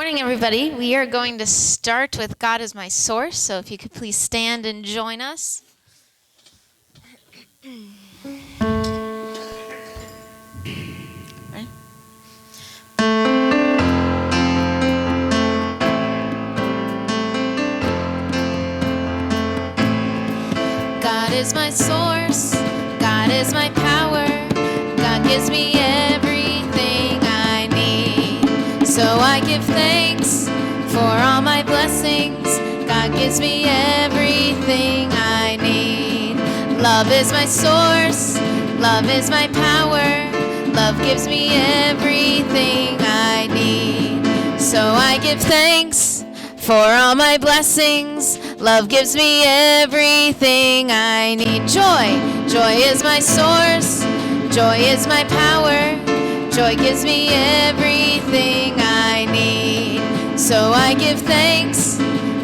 morning, everybody. We are going to start with God is my source. So if you could please stand and join us. God is my source. God is my power. God gives me everything I need. So I give thanks for all my blessings. God gives me everything I need. Love is my source. Love is my power. Love gives me everything I need. So I give thanks for all my blessings. Love gives me everything I need. Joy is my source. Joy is my power. Joy gives me everything I need. So I give thanks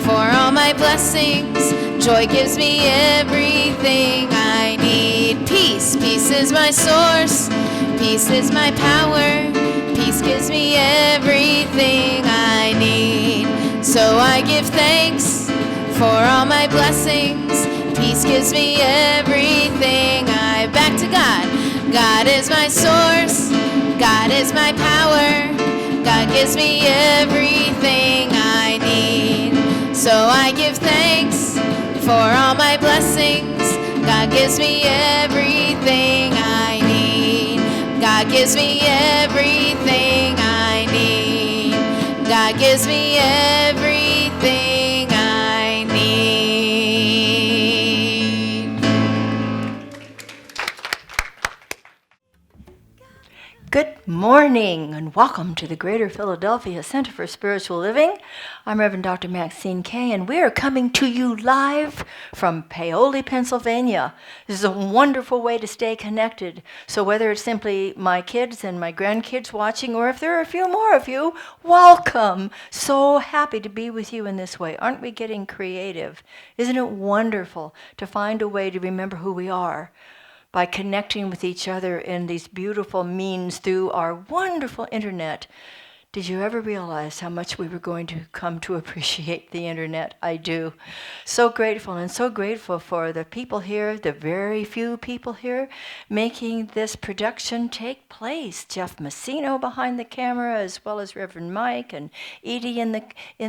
for all my blessings. Joy gives me everything I need. Peace is my source. Peace is my power. Peace gives me everything I need. So I give thanks for all my blessings. Peace gives me everything back to God. God is my source. God is my power. God gives me everything I need. So I give thanks for all my blessings. God gives me everything I need. God gives me everything I need. God gives me everything I need. Good morning and welcome to the Greater Philadelphia Center for Spiritual Living. I'm Reverend Dr. Maxine Kay, and we are coming to you live from Paoli, Pennsylvania. This is a wonderful way to stay connected. So whether it's simply my kids and my grandkids watching, or if there are a few more of you, welcome. So happy to be with you in this way. Aren't we getting creative? Isn't it wonderful to find a way to remember who we are by connecting with each other in these beautiful means through our wonderful internet? Did you ever realize how much we were going to come to appreciate the internet? I do. So grateful, and so grateful for the people here, the very few people here, making this production take place. Jeff Messino behind the camera, as well as Reverend Mike and Edie in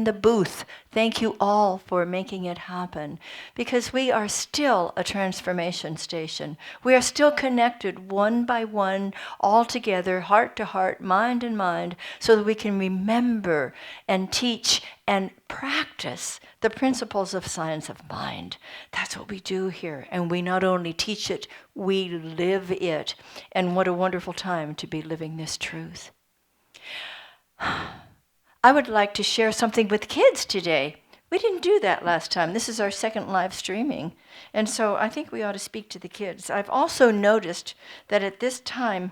the booth. Thank you all for making it happen, because we are still a transformation station. We are still connected one by one, all together, heart to heart, mind and mind, so that we can remember and teach and practice the principles of science of mind. That's what we do here. And we not only teach it, we live it. And what a wonderful time to be living this truth. I would like to share something with kids today. We didn't do that last time. This is our second live streaming. And so I think we ought to speak to the kids. I've also noticed that at this time,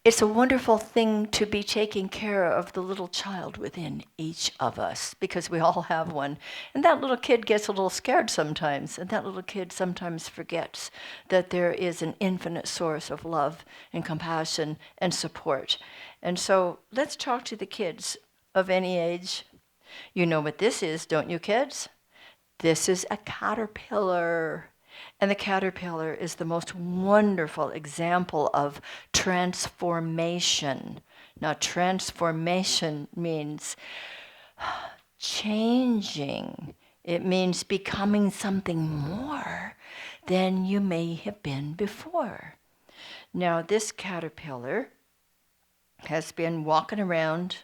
it's a wonderful thing to be taking care of the little child within each of us, because we all have one. And that little kid gets a little scared sometimes, and that little kid sometimes forgets that there is an infinite source of love and compassion and support. And so let's talk to the kids of any age. You know what this is, don't you, kids? This is a caterpillar. And the caterpillar is the most wonderful example of transformation. Now, transformation means changing. It means becoming something more than you may have been before. Now, this caterpillar has been walking around,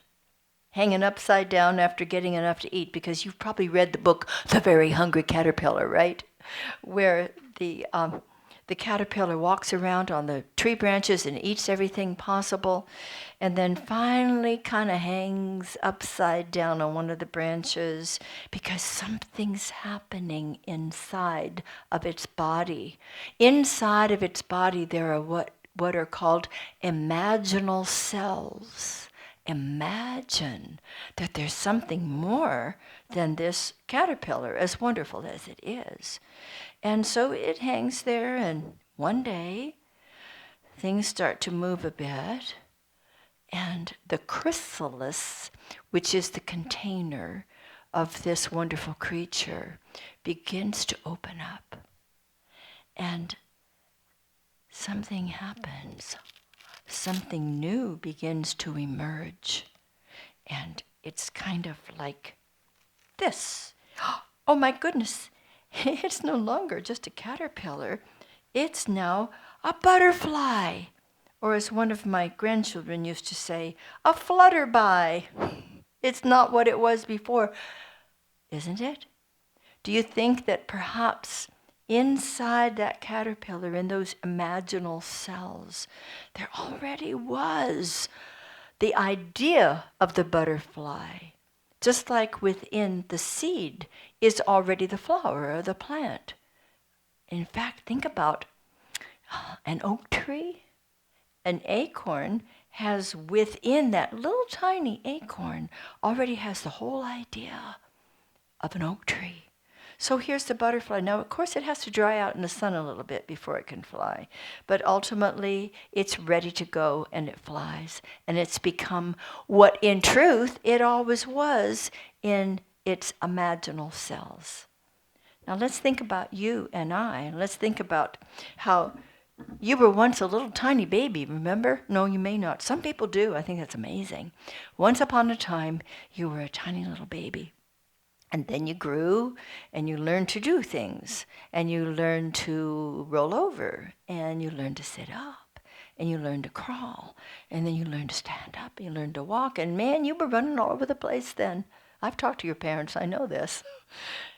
hanging upside down after getting enough to eat, because you've probably read the book, The Very Hungry Caterpillar, right? Where the caterpillar walks around on the tree branches and eats everything possible, and then finally kind of hangs upside down on one of the branches because something's happening inside of its body. Inside of its body there are what are called imaginal cells. Imagine that there's something more than this caterpillar, as wonderful as it is. And so it hangs there, and one day things start to move a bit, And the chrysalis, which is the container of this wonderful creature, begins to open up. And something happens. Something new begins to emerge. And it's kind of like this. Oh my goodness, it's no longer just a caterpillar. It's now a butterfly. Or as one of my grandchildren used to say, a flutterby. It's not what it was before, isn't it? Do you think that perhaps inside that caterpillar, in those imaginal cells, there already was the idea of the butterfly? Just like within the seed is already the flower or the plant. In fact, think about an oak tree. An acorn has within that little tiny acorn already has the whole idea of an oak tree. So here's the butterfly. Now, of course, it has to dry out in the sun a little bit before it can fly. But ultimately, it's ready to go and it flies. And it's become what in truth it always was in its imaginal cells. Now, let's think about you and I. Let's think about how you were once a little tiny baby, remember? No, you may not. Some people do. I think that's amazing. Once upon a time, you were a tiny little baby. And then you grew and you learned to do things. And you learned to roll over. And you learned to sit up. And you learned to crawl. And then you learned to stand up. And you learned to walk. And man, you were running all over the place then. I've talked to your parents. I know this.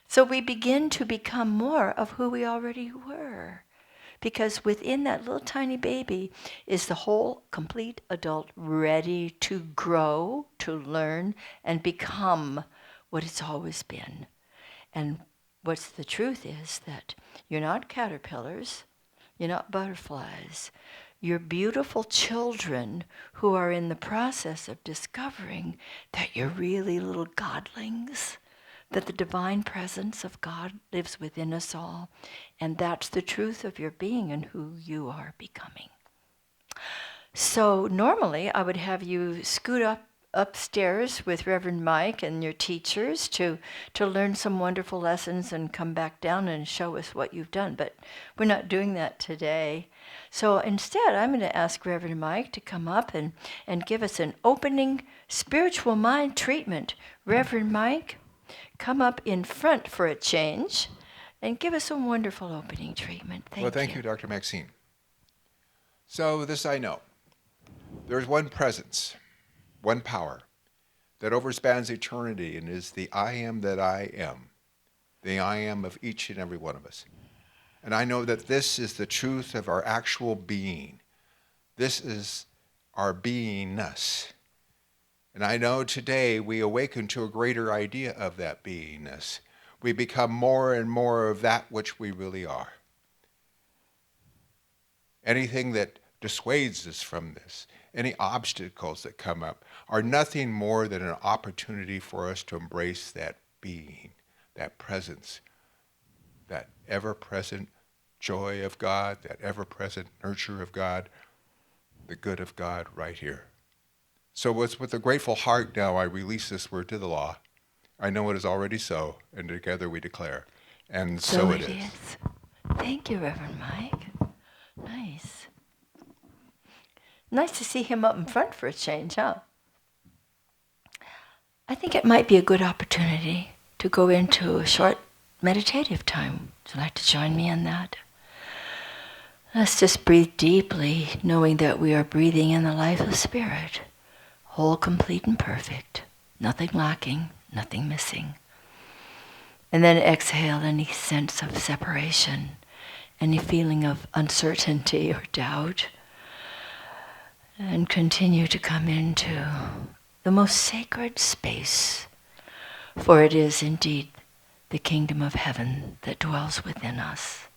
So we begin to become more of who we already were. Because within that little tiny baby is the whole complete adult ready to grow, to learn, and become what it's always been. And what's the truth is that you're not caterpillars, you're not butterflies. You're beautiful children who are in the process of discovering that you're really little godlings, that the divine presence of God lives within us all, and that's the truth of your being and who you are becoming. So normally I would have you scoot upstairs with Reverend Mike and your teachers to learn some wonderful lessons and come back down and show us what you've done, but we're not doing that today. So instead I'm going to ask Reverend Mike to come up and give us an opening spiritual mind treatment. Reverend Mike, come up in front for a change and give us a wonderful opening treatment. Thank you, Dr. Maxine. So this I know. There's one presence, one power that overspans eternity and is the I am that I am, the I am of each and every one of us. And I know that this is the truth of our actual being. This is our beingness. And I know today we awaken to a greater idea of that beingness. We become more and more of that which we really are. Anything that dissuades us from this, any obstacles that come up, are nothing more than an opportunity for us to embrace that being, that presence, that ever-present joy of God, that ever-present nurture of God, the good of God right here. So it's with a grateful heart now I release this word to the law. I know it is already so, and together we declare. And so it is. Thank you, Reverend Mike. Nice. Nice to see him up in front for a change, huh? I think it might be a good opportunity to go into a short meditative time. Would you like to join me in that? Let's just breathe deeply, knowing that we are breathing in the life of Spirit, whole, complete, and perfect, nothing lacking, nothing missing. And then exhale any sense of separation, any feeling of uncertainty or doubt, and continue to come into the most sacred space, for it is indeed the kingdom of heaven that dwells within us.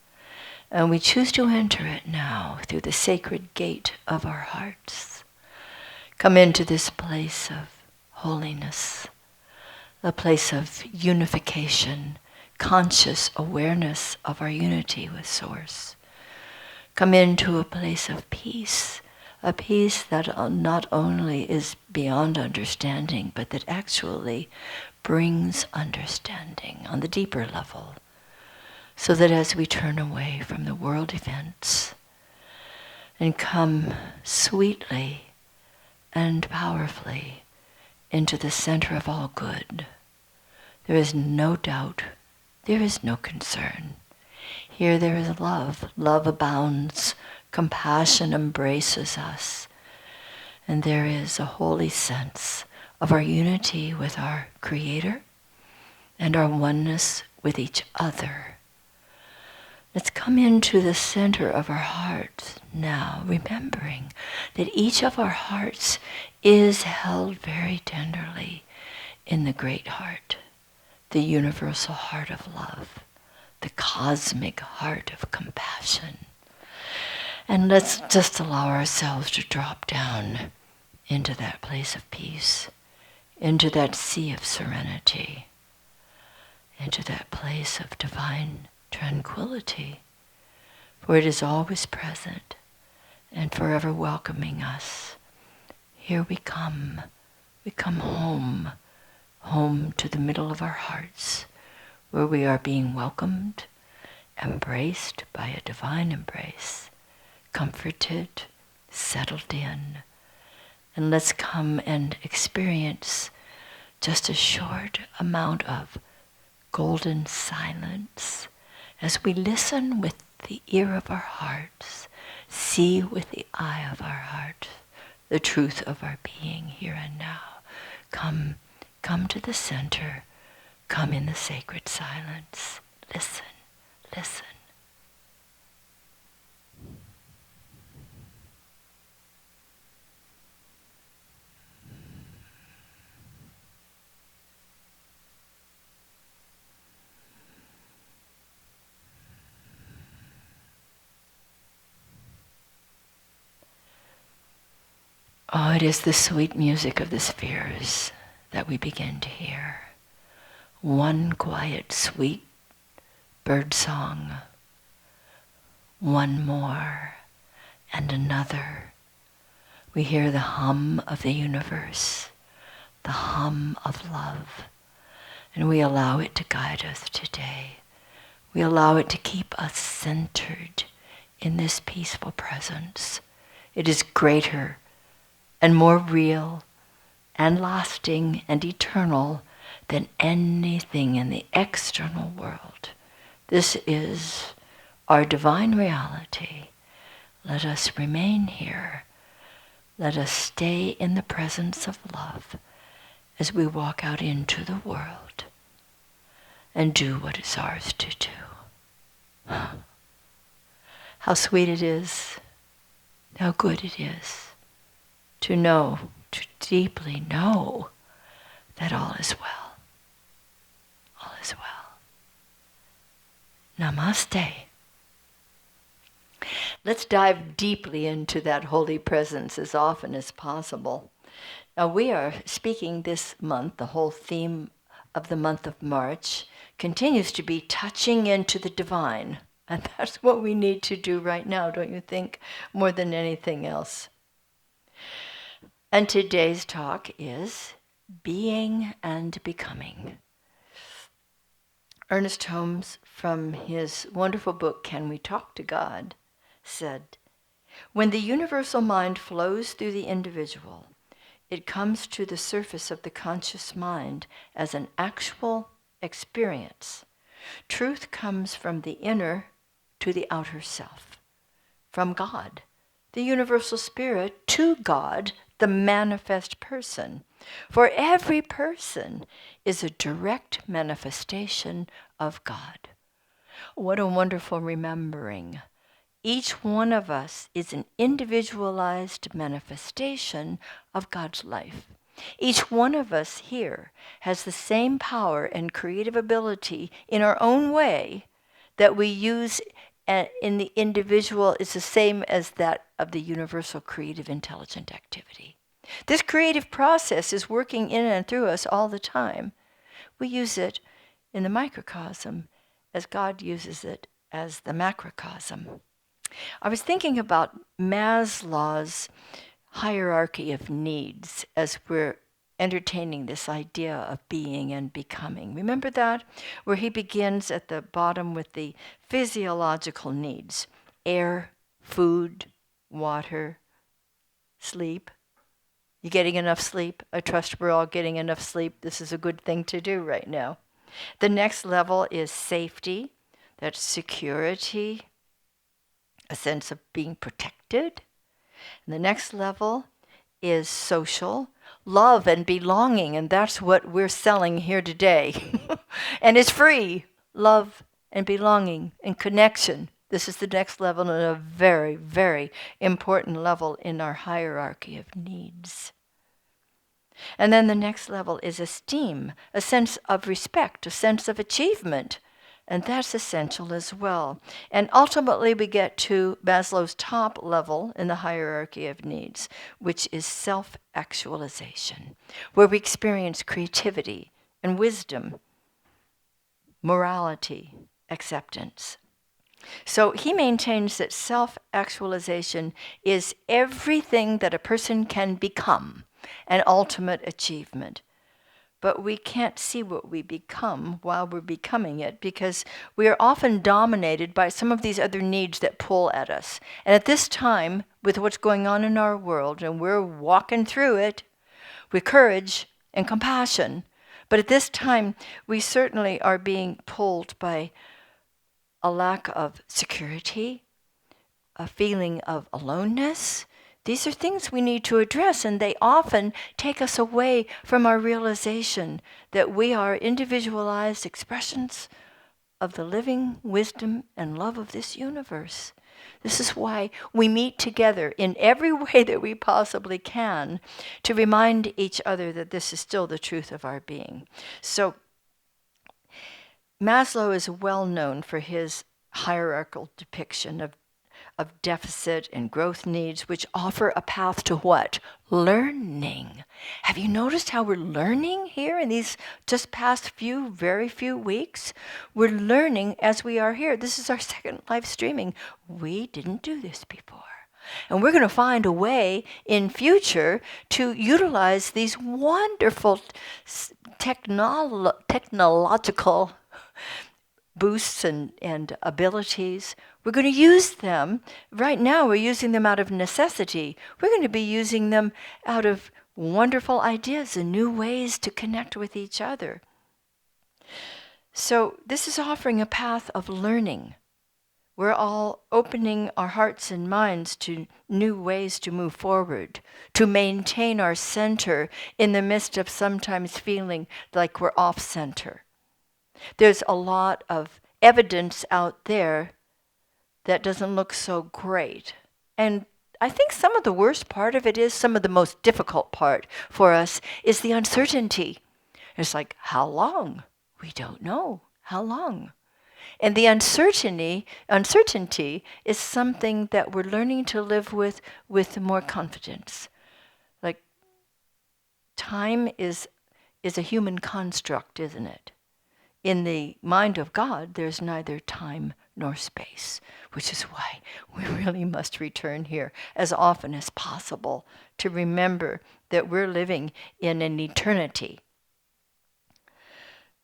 And we choose to enter it now through the sacred gate of our hearts. Come into this place of holiness, a place of unification, conscious awareness of our unity with Source. Come into a place of peace, a peace that not only is beyond understanding, but that actually brings understanding on the deeper level, so that as we turn away from the world events and come sweetly and powerfully into the center of all good, there is no doubt, there is no concern. Here there is love. Love abounds. Compassion embraces us. And there is a holy sense of our unity with our Creator and our oneness with each other. Let's come into the center of our hearts now, remembering that each of our hearts is held very tenderly in the great heart, the universal heart of love, the cosmic heart of compassion. And let's just allow ourselves to drop down into that place of peace, into that sea of serenity, into that place of divine tranquility, for it is always present and forever welcoming us. Here we come home, home to the middle of our hearts, where we are being welcomed, embraced by a divine embrace, comforted, settled in. And let's come and experience just a short amount of golden silence as we listen with the ear of our hearts, see with the eye of our heart the truth of our being here and now. Come to the center. Come in the sacred silence. Listen, listen. Oh, it is the sweet music of the spheres that we begin to hear. One quiet, sweet bird song, one more, and another. We hear the hum of the universe, the hum of love, and we allow it to guide us today. We allow it to keep us centered in this peaceful presence. It is greater and more real and lasting and eternal than anything in the external world. This is our divine reality. Let us remain here. Let us stay in the presence of love as we walk out into the world and do what is ours to do. How sweet it is, how good it is to know, to deeply know that all is well. All is well. Namaste. Let's dive deeply into that holy presence as often as possible. Now we are speaking this month, the whole theme of the month of March continues to be touching into the divine. And that's what we need to do right now, don't you think, more than anything else? And today's talk is being and becoming. Ernest Holmes, from his wonderful book, Can We Talk to God?, said, "When the universal mind flows through the individual, it comes to the surface of the conscious mind as an actual experience. Truth comes from the inner to the outer self, from God, the universal spirit, to God, the manifest person. For every person is a direct manifestation of God." What a wonderful remembering. Each one of us is an individualized manifestation of God's life. Each one of us here has the same power and creative ability in our own way that we use in the individual is the same as that of the universal creative intelligent activity. This creative process is working in and through us all the time. We use it in the microcosm as God uses it as the macrocosm. I was thinking about Maslow's hierarchy of needs as we're entertaining this idea of being and becoming. Remember that? Where he begins at the bottom with the physiological needs: air, food, water, sleep. You getting enough sleep? I trust we're all getting enough sleep. This is a good thing to do right now. The next level is safety. That's security, a sense of being protected. And the next level is social, love and belonging, and that's what we're selling here today. And it's free, love and belonging and connection. This is the next level and a very, very important level in our hierarchy of needs. And then the next level is esteem, a sense of respect, a sense of achievement. And that's essential as well. And ultimately, we get to Maslow's top level in the hierarchy of needs, which is self-actualization, where we experience creativity and wisdom, morality, acceptance. So he maintains that self-actualization is everything that a person can become, an ultimate achievement. But we can't see what we become while we're becoming it, because we are often dominated by some of these other needs that pull at us. And at this time, with what's going on in our world, and we're walking through it with courage and compassion, but at this time, we certainly are being pulled by a lack of security, a feeling of aloneness. These are things we need to address, and they often take us away from our realization that we are individualized expressions of the living wisdom and love of this universe. This is why we meet together in every way that we possibly can to remind each other that this is still the truth of our being. So Maslow is well known for his hierarchical depiction of deficit and growth needs, which offer a path to what? Learning. Have you noticed how we're learning here in these just past very few weeks? We're learning as we are here. This is our second live streaming. We didn't do this before. And we're going to find a way in future to utilize these wonderful technological boosts and abilities. We're going to use them. Right now, we're using them out of necessity. We're going to be using them out of wonderful ideas and new ways to connect with each other. So this is offering a path of learning. We're all opening our hearts and minds to new ways to move forward, to maintain our center in the midst of sometimes feeling like we're off center. There's a lot of evidence out there that doesn't look so great. And I think some of the worst part of it is, some of the most difficult part for us is the uncertainty. It's like, how long? We don't know. How long? And the uncertainty is something that we're learning to live with more confidence. Like, time is a human construct, isn't it? In the mind of God, there's neither time nor space, which is why we really must return here as often as possible to remember that we're living in an eternity.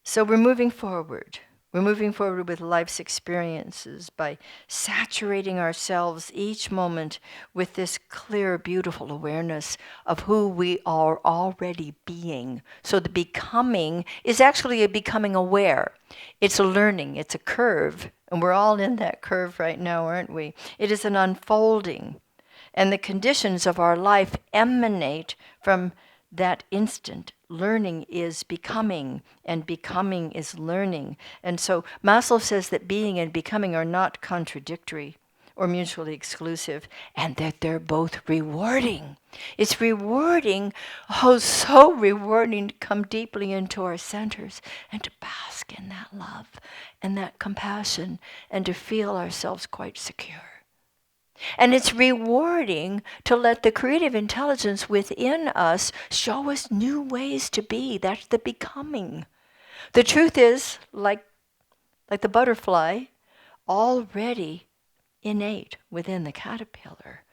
So we're moving forward. We're moving forward with life's experiences by saturating ourselves each moment with this clear, beautiful awareness of who we are already being. So the becoming is actually a becoming aware. It's a learning, it's a curve, and we're all in that curve right now, aren't we? It is an unfolding, and the conditions of our life emanate from that instant. Learning is becoming, and becoming is learning. And so Maslow says that being and becoming are not contradictory or mutually exclusive, and that they're both rewarding. It's rewarding, oh, so rewarding to come deeply into our centers and to bask in that love and that compassion and to feel ourselves quite secure. And it's rewarding to let the creative intelligence within us show us new ways to be. That's the becoming. The truth is, like the butterfly, already innate within the caterpillar.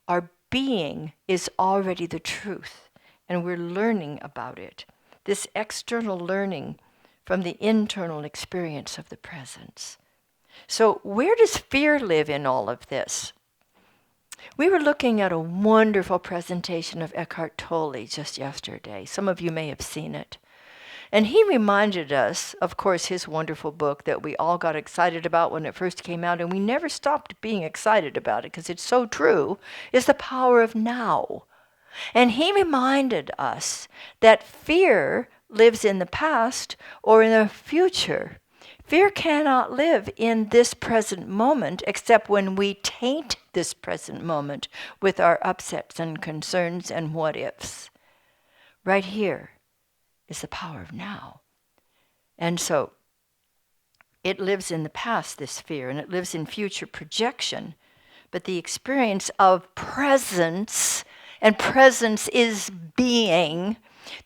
Our being is already the truth, and we're learning about it. This external learning from the internal experience of the presence. So where does fear live in all of this? We were looking at a wonderful presentation of Eckhart Tolle just yesterday. Some of you may have seen it. And he reminded us, of course, his wonderful book that we all got excited about when it first came out, and we never stopped being excited about it because it's so true, is The Power of Now. And he reminded us that fear lives in the past or in the future. Fear cannot live in this present moment except when we taint this present moment with our upsets and concerns and what-ifs. Right here is the power of now. And so it lives in the past, this fear, and it lives in future projection. But the experience of presence, and presence is being,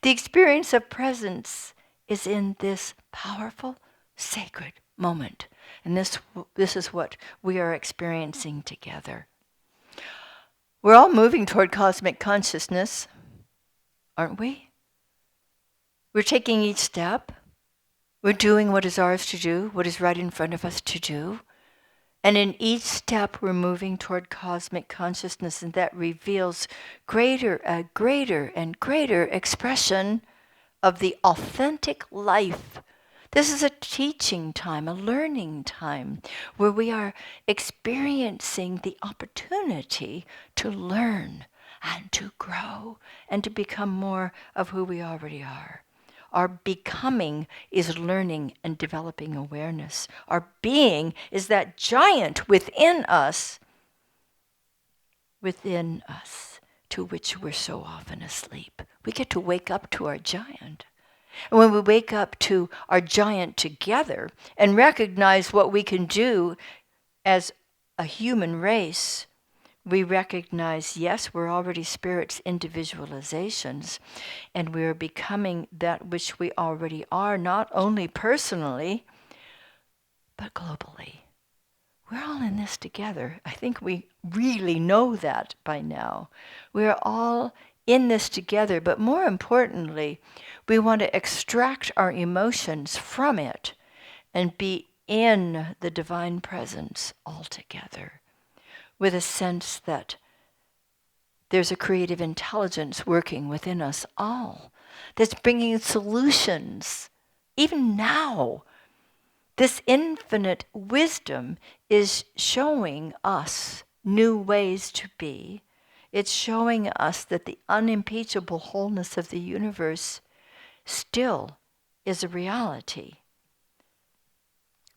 the experience of presence is in this powerful, sacred moment. And this is what we are experiencing together. We're all moving toward cosmic consciousness, aren't we? We're taking each step. We're doing what is ours to do, what is right in front of us to do. And in each step, we're moving toward cosmic consciousness, and that reveals greater and greater expression of the authentic life. This is a teaching time, a learning time, where we are experiencing the opportunity to learn and to grow and to become more of who we already are. Our becoming is learning and developing awareness. Our being is that giant within us, to which we're so often asleep. We get to wake up to our giant. And when we wake up to our giant together and recognize what we can do as a human race, we recognize, yes, we're already spirits' individualizations, and we are becoming that which we already are, not only personally, but globally. We're all in this together. I think we really know that by now. We're all in this together, but more importantly, we want to extract our emotions from it and be in the divine presence altogether, with a sense that there's a creative intelligence working within us all that's bringing solutions, even now. This infinite wisdom is showing us new ways to be. It's showing us that the unimpeachable wholeness of the universe still is a reality.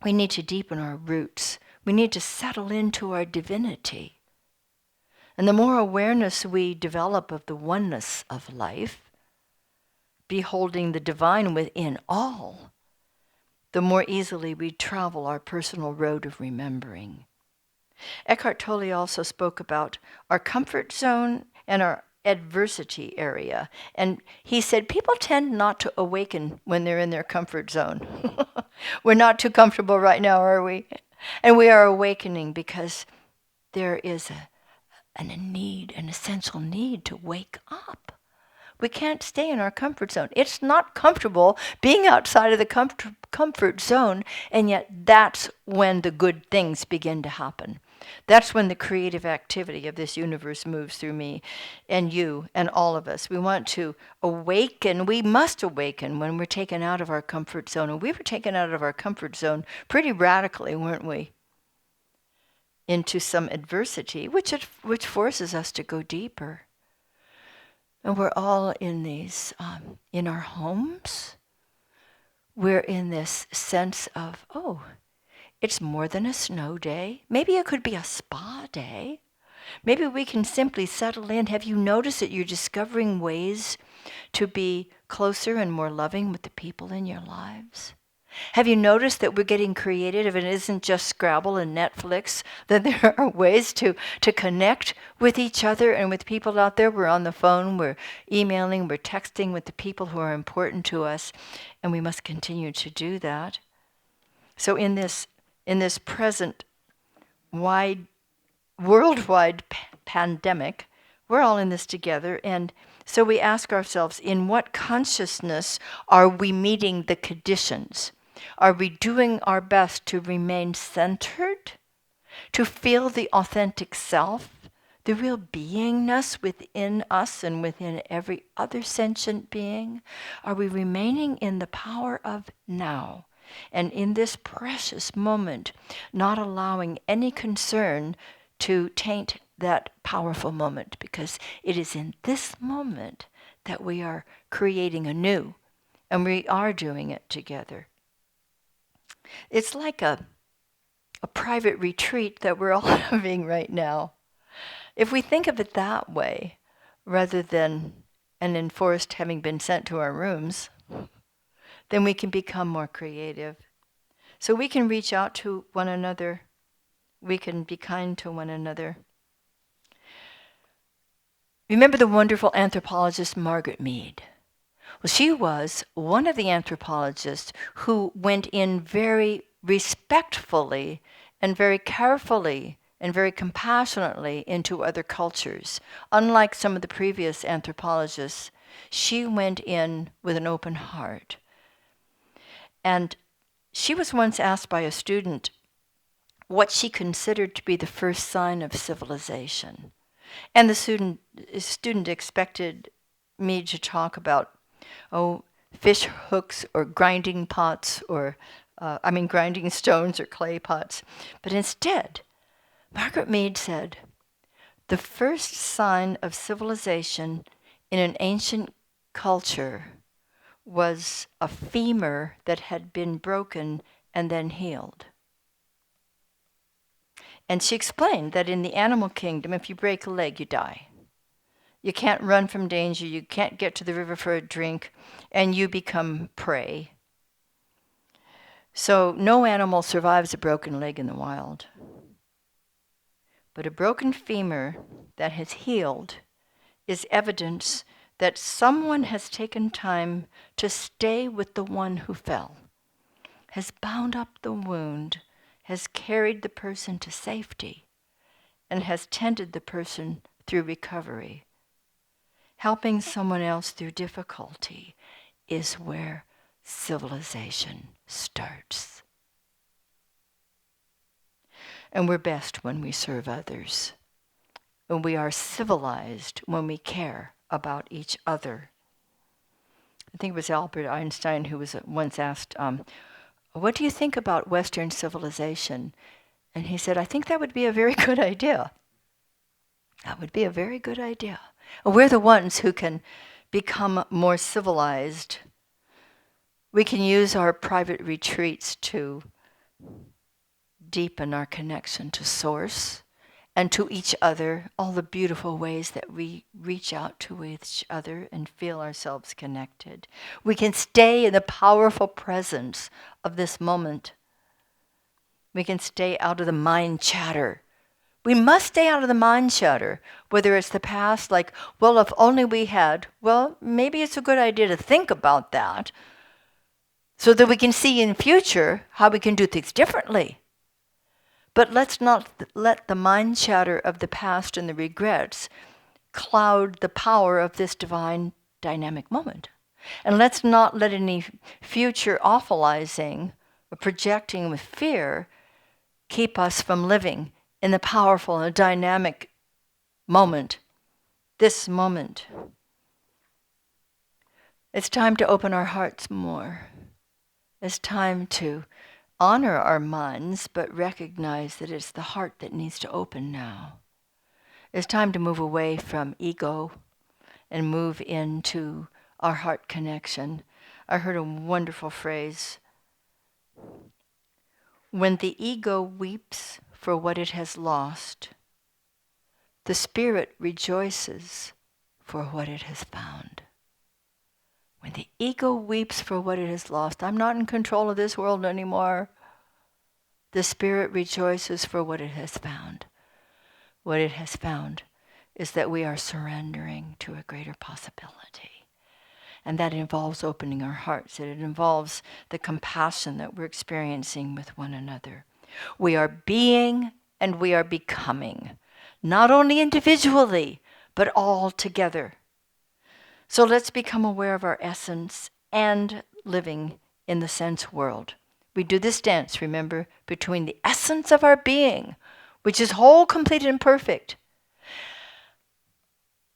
We need to deepen our roots. We need to settle into our divinity. And the more awareness we develop of the oneness of life, beholding the divine within all, the more easily we travel our personal road of remembering. Eckhart Tolle also spoke about our comfort zone and our adversity area. And he said people tend not to awaken when they're in their comfort zone. We're not too comfortable right now, are we? And we are awakening because there is a need, an essential need to wake up. We can't stay in our comfort zone. It's not comfortable being outside of the comfort zone, and yet that's when the good things begin to happen. That's when the creative activity of this universe moves through me and you and all of us. We want to awaken. We must awaken when we're taken out of our comfort zone. And we were taken out of our comfort zone pretty radically, weren't we? Into some adversity, which forces us to go deeper. And we're all in these, in our homes. We're in this sense of, oh, it's more than a snow day. Maybe it could be a spa day. Maybe we can simply settle in. Have you noticed that you're discovering ways to be closer and more loving with the people in your lives? Have you noticed that we're getting creative and it isn't just Scrabble and Netflix, that there are ways to connect with each other and with people out there? We're on the phone, we're emailing, we're texting with the people who are important to us, and we must continue to do that. So in this present wide worldwide pandemic. We're all in this together. And so we ask ourselves, in what consciousness are we meeting the conditions? Are we doing our best to remain centered, to feel the authentic self, the real beingness within us and within every other sentient being? Are we remaining in the power of now? And in this precious moment, not allowing any concern to taint that powerful moment, because it is in this moment that we are creating anew, and we are doing it together. It's like a private retreat that we're all having right now. If we think of it that way, rather than an enforced having been sent to our rooms, then we can become more creative. So we can reach out to one another. We can be kind to one another. Remember the wonderful anthropologist Margaret Mead? Well, she was one of the anthropologists who went in very respectfully and very carefully and very compassionately into other cultures. Unlike some of the previous anthropologists, she went in with an open heart. And she was once asked by a student what she considered to be the first sign of civilization. And the student expected me to talk about, fish hooks or grinding pots or, grinding stones or clay pots. But instead, Margaret Mead said, the first sign of civilization in an ancient culture was a femur that had been broken and then healed. And she explained that in the animal kingdom, if you break a leg, you die. You can't run from danger, you can't get to the river for a drink, and you become prey. So no animal survives a broken leg in the wild. But a broken femur that has healed is evidence that someone has taken time to stay with the one who fell, has bound up the wound, has carried the person to safety, and has tended the person through recovery. Helping someone else through difficulty is where civilization starts. And we're best when we serve others. And we are civilized when we care about each other. I think it was Albert Einstein who was once asked, what do you think about Western civilization? And he said, I think that would be a very good idea. That would be a very good idea. We're the ones who can become more civilized. We can use our private retreats to deepen our connection to Source and to each other, all the beautiful ways that we reach out to each other and feel ourselves connected. We can stay in the powerful presence of this moment. We can stay out of the mind chatter. We must stay out of the mind chatter, whether it's the past, like, well, if only we had, well, maybe it's a good idea to think about that so that we can see in future how we can do things differently. But let's not let the mind chatter of the past and the regrets cloud the power of this divine dynamic moment. And let's not let any future awfulizing or projecting with fear keep us from living in the powerful and dynamic moment, this moment. It's time to open our hearts more. It's time to honor our minds, but recognize that it's the heart that needs to open now. It's time to move away from ego and move into our heart connection. I heard a wonderful phrase. When the ego weeps for what it has lost, the spirit rejoices for what it has found. When the ego weeps for what it has lost, I'm not in control of this world anymore. The spirit rejoices for what it has found. What it has found is that we are surrendering to a greater possibility. And that involves opening our hearts. It involves the compassion that we're experiencing with one another. We are being and we are becoming. not only individually, but all together. So let's become aware of our essence and living in the sense world. We do this dance, remember, between the essence of our being, which is whole, complete, and perfect,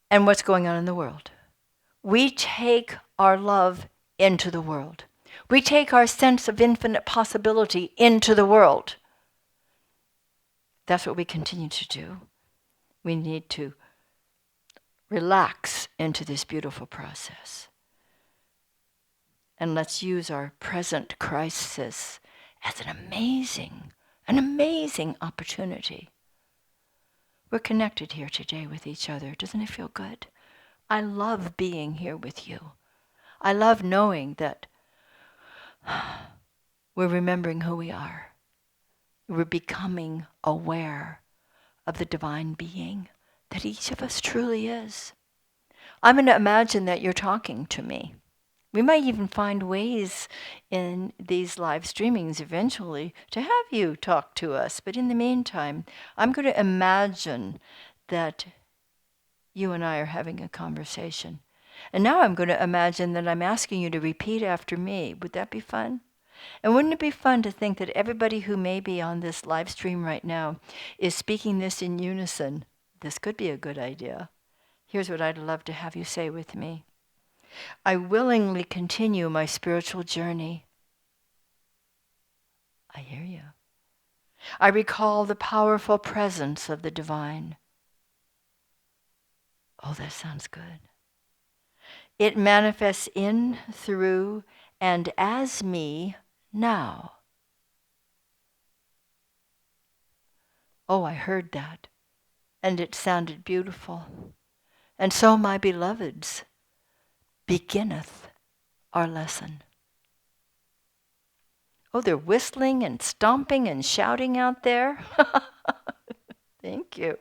and what's going on in the world. We take our love into the world. We take our sense of infinite possibility into the world. That's what we continue to do. We need to relax into this beautiful process. And let's use our present crisis as an amazing opportunity. We're connected here today with each other. Doesn't it feel good? I love being here with you. I love knowing that we're remembering who we are. We're becoming aware of the divine being that each of us truly is. I'm going to imagine that you're talking to me. We might even find ways in these live streamings eventually to have you talk to us. But in the meantime, I'm going to imagine that you and I are having a conversation. And now I'm going to imagine that I'm asking you to repeat after me. Would that be fun? And wouldn't it be fun to think that everybody who may be on this live stream right now is speaking this in unison? This could be a good idea. Here's what I'd love to have you say with me. I willingly continue my spiritual journey. I hear you. I recall the powerful presence of the divine. Oh, that sounds good. It manifests in, through, and as me now. Oh, I heard that, and it sounded beautiful. And so, my beloveds, beginneth our lesson. Oh, they're whistling and stomping and shouting out there. Thank you.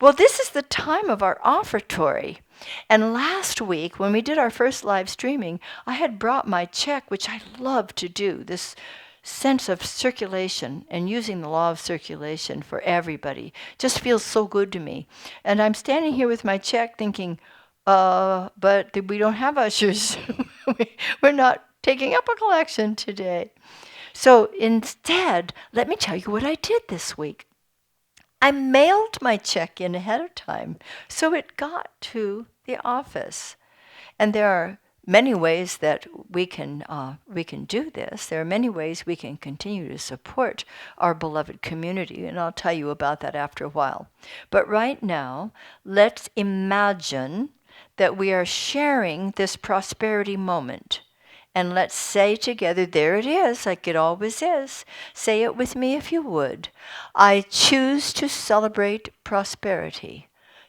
Well, this is the time of our offertory. And last week, when we did our first live streaming, I had brought my check, which I love to do, this sense of circulation and using the law of circulation for everybody. Just feels so good to me. And I'm standing here with my check thinking, but we don't have ushers. We're not taking up a collection today. So instead, let me tell you what I did this week. I mailed my check in ahead of time, so it got to the office. And there are many ways that we can do this. There are many ways we can continue to support our beloved community, and I'll tell you about that after a while. But right now, let's imagine that we are sharing this prosperity moment. And let's say together, there it is, like it always is. Say it with me if you would. I choose to celebrate prosperity.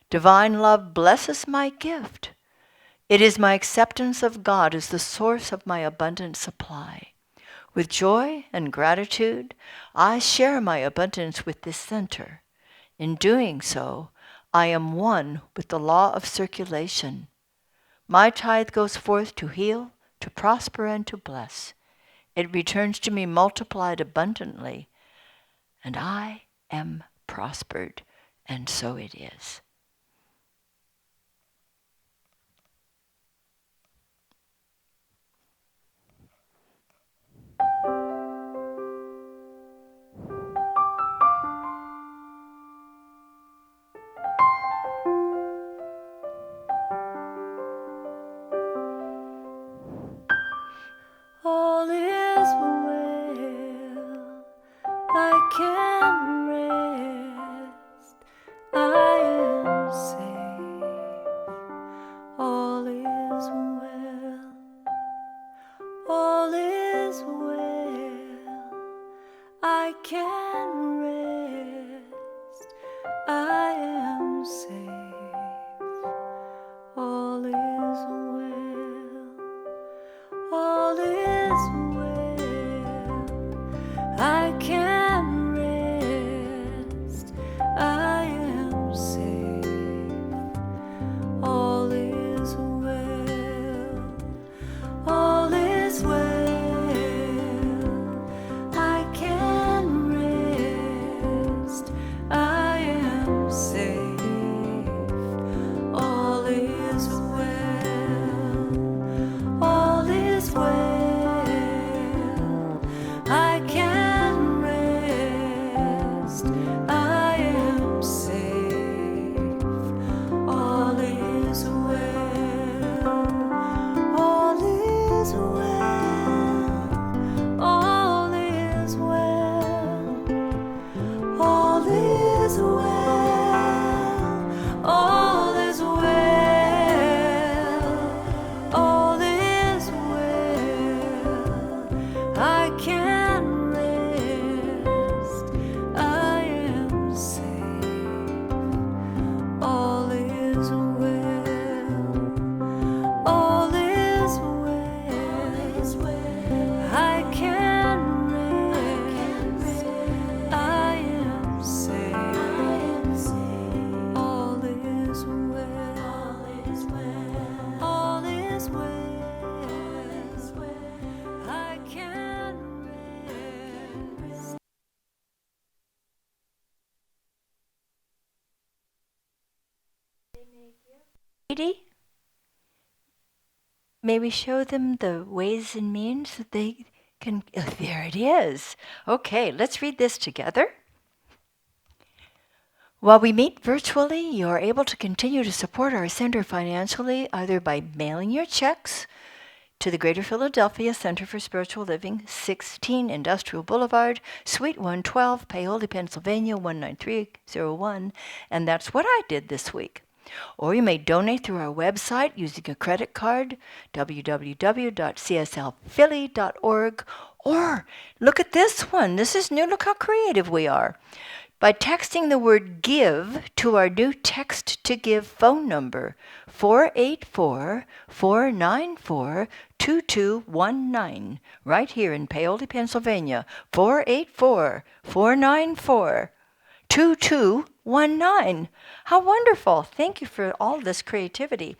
Divine love blesses my gift. It is my acceptance of God as the source of my abundant supply. With joy and gratitude, I share my abundance with this center. In doing so, I am one with the law of circulation. My tithe goes forth to heal, to prosper, and to bless. It returns to me multiplied abundantly, and I am prospered, and so it is. All is well, I can rest, I am safe. All is well, all is well, I can rest, I am safe. All is well, all is well, I can rest, I am safe. All is well, all is well, I can rest. Katie, maybe show them the ways and means that they can. Oh, there it is. Okay, let's read this together. While we meet virtually, you are able to continue to support our center financially either by mailing your checks to the Greater Philadelphia Center for Spiritual Living, 16 Industrial Boulevard, Suite 112, Paoli, Pennsylvania, 19301, and that's what I did this week. Or you may donate through our website using a credit card, www.cslphilly.org, or look at this one. This is new. Look how creative we are. By texting the word GIVE to our new text to give phone number, 484-494-2219, right here in Paoli, Pennsylvania, 484-494-2219. How wonderful. Thank you for all this creativity.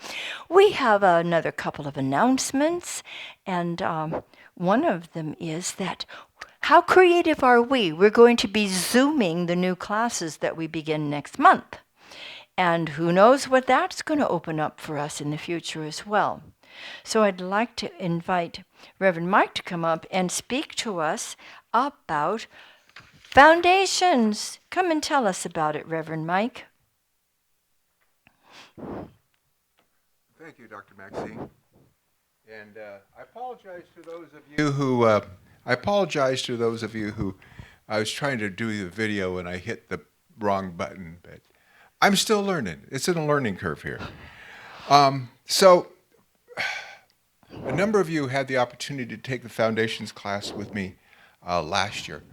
We have another couple of announcements, and one of them is that how creative are we? We're going to be Zooming the new classes that we begin next month. And who knows what that's going to open up for us in the future as well. So I'd like to invite Reverend Mike to come up and speak to us about foundations. Come and tell us about it, Reverend Mike. Thank you, Dr. Maxine. And I apologize to those of you who I was trying to do the video and I hit the wrong button, but I'm still learning. It's in a learning curve here. So a number of you had the opportunity to take the Foundations class with me last year.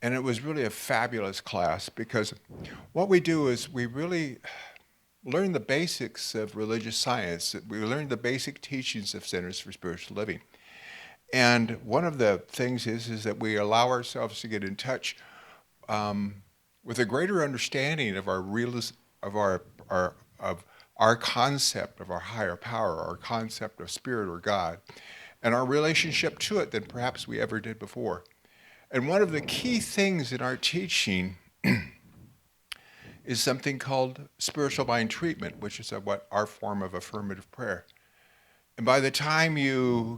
And it was really a fabulous class because what we do is we really learn the basics of religious science. We learn the basic teachings of Centers for Spiritual Living. And one of the things is that we allow ourselves to get in touch with a greater understanding of our concept of our higher power, our concept of spirit or God, and our relationship to it than perhaps we ever did before. And one of the key things in our teaching is something called spiritual mind treatment, which is our form of affirmative prayer. And by the time we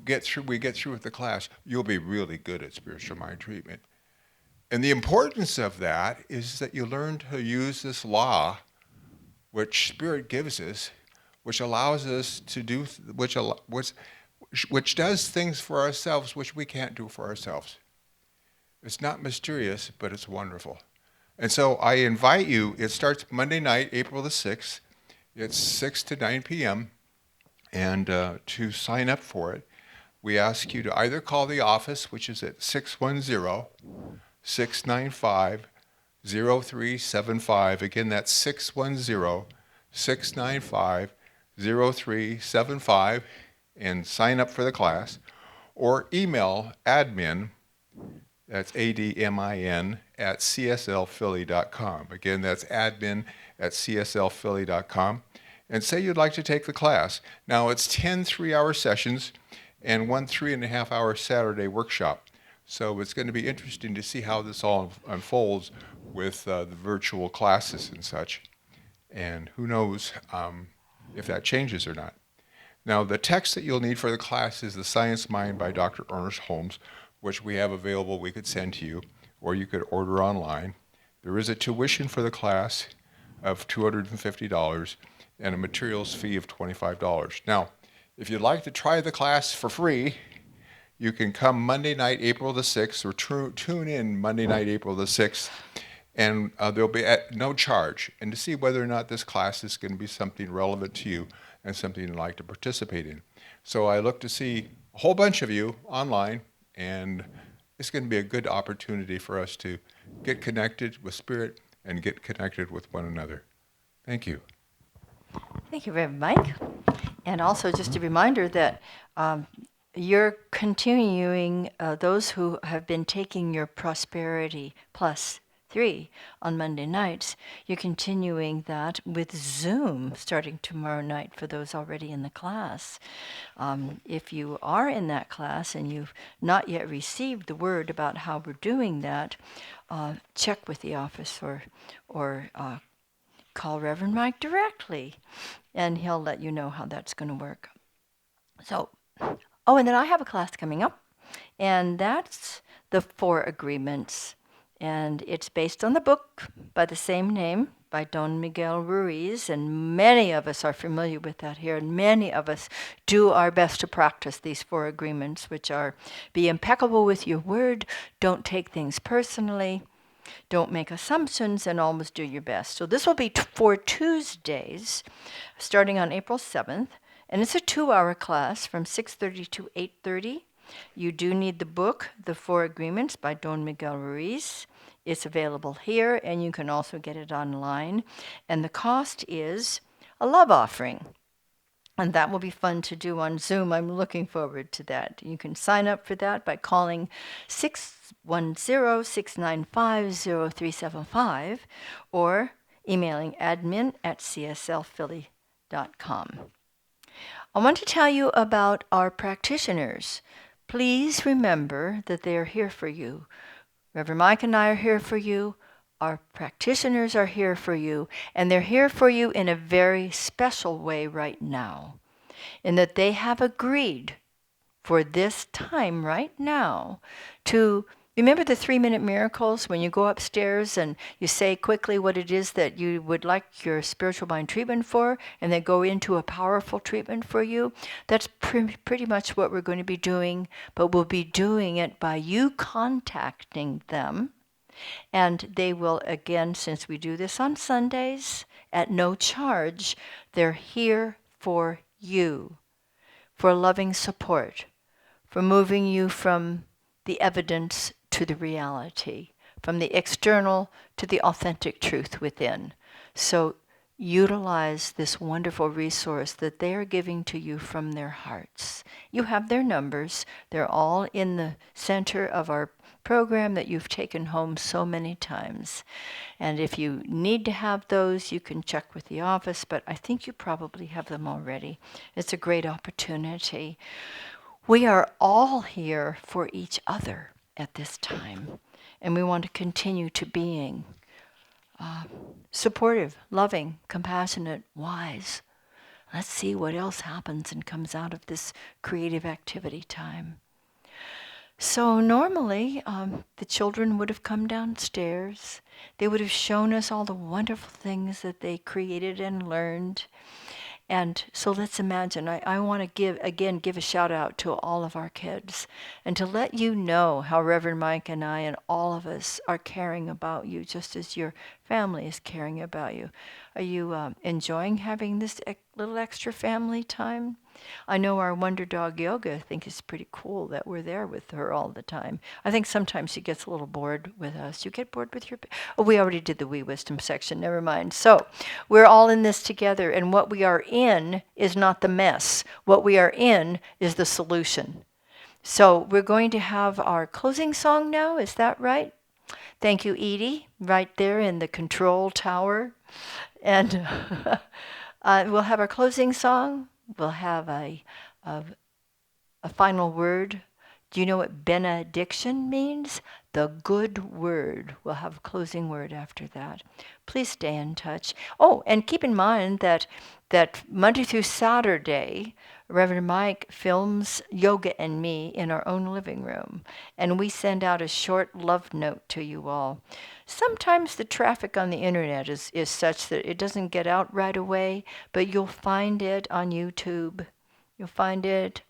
get through with the class, you'll be really good at spiritual mind treatment. And the importance of that is that you learn to use this law, which Spirit gives us, which allows us to do, which does things for ourselves which we can't do for ourselves. It's not mysterious, but it's wonderful. And so I invite you, it starts Monday night, April the 6th. It's 6 to 9 p.m. And to sign up for it, we ask you to either call the office, which is at 610-695-0375. Again, that's 610-695-0375, and sign up for the class. Or email admin, that's ADMIN, at cslphilly.com. Again, that's admin at cslphilly.com. And say you'd like to take the class. Now, it's 10 3-hour sessions and 1 3.5-hour Saturday workshop. So it's going to be interesting to see how this all unfolds with the virtual classes and such. And who knows if that changes or not. Now, the text that you'll need for the class is The Science Mind by Dr. Ernest Holmes, which we have available, we could send to you, or you could order online. There is a tuition for the class of $250 and a materials fee of $25. Now, if you'd like to try the class for free, you can come Monday night, April the 6th, or tune in Monday night, April the 6th, and they'll be at no charge, and to see whether or not this class is going to be something relevant to you and something you'd like to participate in. So I look to see a whole bunch of you online, and it's going to be a good opportunity for us to get connected with Spirit and get connected with one another. Thank you. Thank you, Reverend Mike. And also just a reminder that you're continuing, those who have been taking your Prosperity Plus 3 on Monday nights, you're continuing that with Zoom starting tomorrow night for those already in the class. If you are in that class and you've not yet received the word about how we're doing that, check with the office or call Reverend Mike directly, and he'll let you know how that's going to work. So, oh, and then I have a class coming up, and that's the 4 Agreements. And it's based on the book by the same name by Don Miguel Ruiz, and many of us are familiar with that here, and many of us do our best to practice these 4 agreements, which are: be impeccable with your word, don't take things personally, don't make assumptions, and always do your best. So this will be 4 Tuesdays, starting on April 7th, and it's a 2-hour class from 6:30 to 8:30. You do need the book, The 4 Agreements by Don Miguel Ruiz. It's available here, and you can also get it online. And the cost is a love offering. And that will be fun to do on Zoom. I'm looking forward to that. You can sign up for that by calling 610-695-0375 or emailing admin@cslphilly.com. I want to tell you about our practitioners. Please remember that they are here for you. Reverend Mike and I are here for you. Our practitioners are here for you. And they're here for you in a very special way right now, in that they have agreed for this time right now to remember the 3-minute miracles when you go upstairs and you say quickly what it is that you would like your spiritual mind treatment for, and they go into a powerful treatment for you. That's pretty much what we're going to be doing, but we'll be doing it by you contacting them. And they will, again, since we do this on Sundays at no charge, they're here for you, for loving support, for moving you from the evidence to the reality, from the external to the authentic truth within. So utilize this wonderful resource that they are giving to you from their hearts. You have their numbers. They're all in the center of our program that you've taken home so many times. And if you need to have those, you can check with the office, but I think you probably have them already. It's a great opportunity. We are all here for each other at this time, and we want to continue to being supportive, loving, compassionate, wise. Let's see what else happens and comes out of this creative activity time. So normally, the children would have come downstairs. They would have shown us all the wonderful things that they created and learned. And so let's imagine, I want to give a shout out to all of our kids, and to let you know how Reverend Mike and I and all of us are caring about you, just as your family is caring about you. Are you enjoying having this little extra family time? I know our Wonder Dog Yoga, I think it's pretty cool that we're there with her all the time. I think sometimes she gets a little bored with us. You get bored with your... Oh, we already did the Wee Wisdom section, never mind. So we're all in this together, and what we are in is not the mess. What we are in is the solution. So we're going to have our closing song now, is that right? Thank you, Edie, right there in the control tower. And we'll have our closing song. We'll have a final word. Do you know what benediction means? The good word. We'll have a closing word after that. Please stay in touch. Oh, and keep in mind that Monday through Saturday, Reverend Mike films Yoga and me in our own living room, and we send out a short love note to you all. Sometimes the traffic on the internet is such that it doesn't get out right away, but you'll find it on YouTube. You'll find it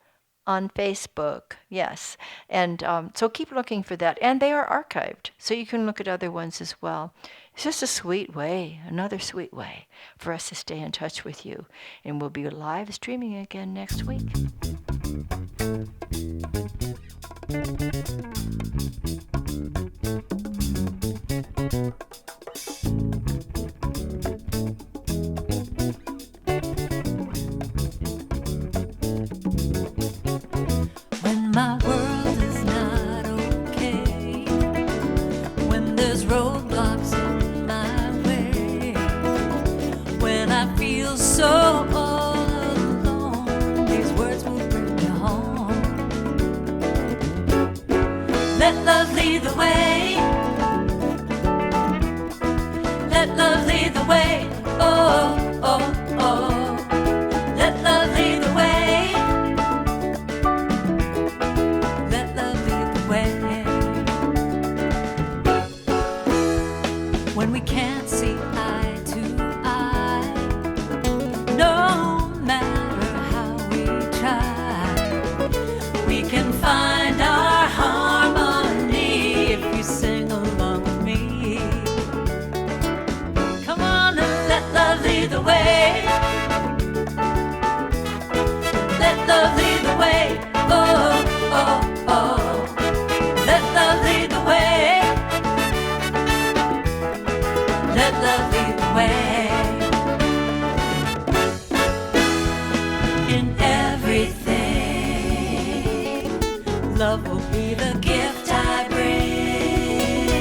on Facebook, yes. And so keep looking for that. And they are archived, so you can look at other ones as well. It's just a sweet way, another sweet way for us to stay in touch with you. And we'll be live streaming again next week. When my world is not okay, when there's roadblocks in my way, when I feel so all alone, these words will bring me home. Let love lead the way. Let love lead the way. oh, oh, oh. Let love lead the way. Let love lead the way. When we can't see eye to eye, no matter how we try, we can find our harmony if you sing along with me. Come on and let love lead the way. Let love lead the way. Oh, oh, oh. Let love lead the way. Let love lead the way. In everything, love will be the gift I bring,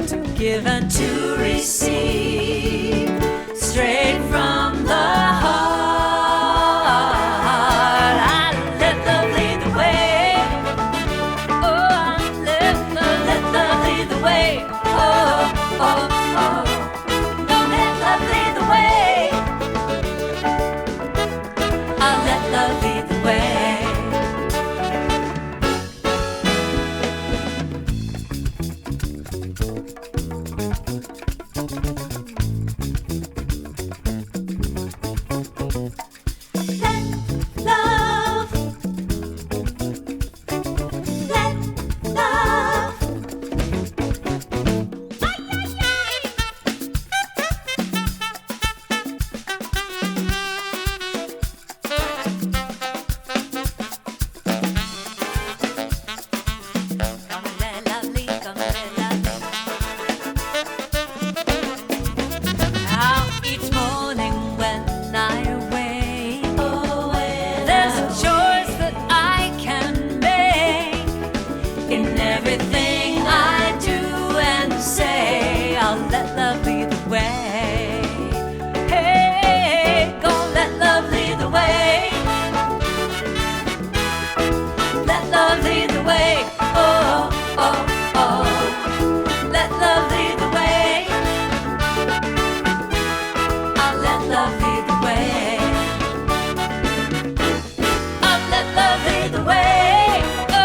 to give and to receive, straight from the heart. I let love lead the way. Oh, I let love lead the way. Oh, oh, oh. Don't let love lead the way. I'll let love lead the way. Let love, let love. Come and let love lead, come and let love lead. Now each morning when I wake, there's a choice that I can make. In everything I do and say, I'll let love lead the way. Hey, go let love lead the way. Let love lead the way. Oh, oh, oh. Let love lead the way. I'll let love lead the way. I'll let love lead the way. Oh,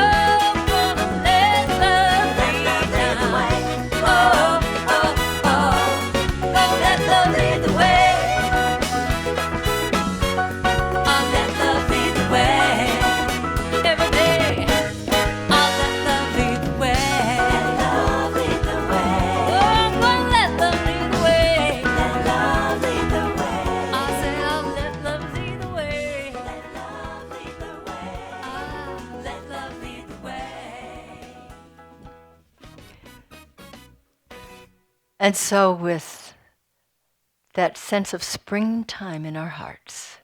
gonna let love lead the way. Oh, oh, oh. Gonna let love lead the way. I'll let love lead the way. Every day, I'll let love lead the way. Let love lead the way. Oh, I'm gonna let love lead the way. Let love lead the way. I say I'll let love lead the way. Let love lead the way. I'll let love lead the way. And so, with that sense of springtime in our hearts,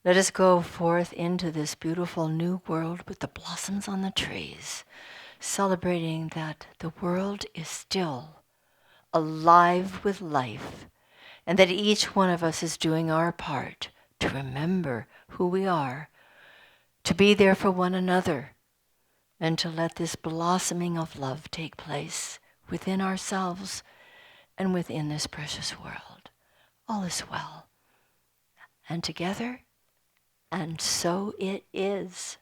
let us go forth into this beautiful new world with the blossoms on the trees, celebrating that the world is still alive with life, and that each one of us is doing our part to remember who we are, to be there for one another, and to let this blossoming of love take place within ourselves and within this precious world. All is well. And together, and so it is.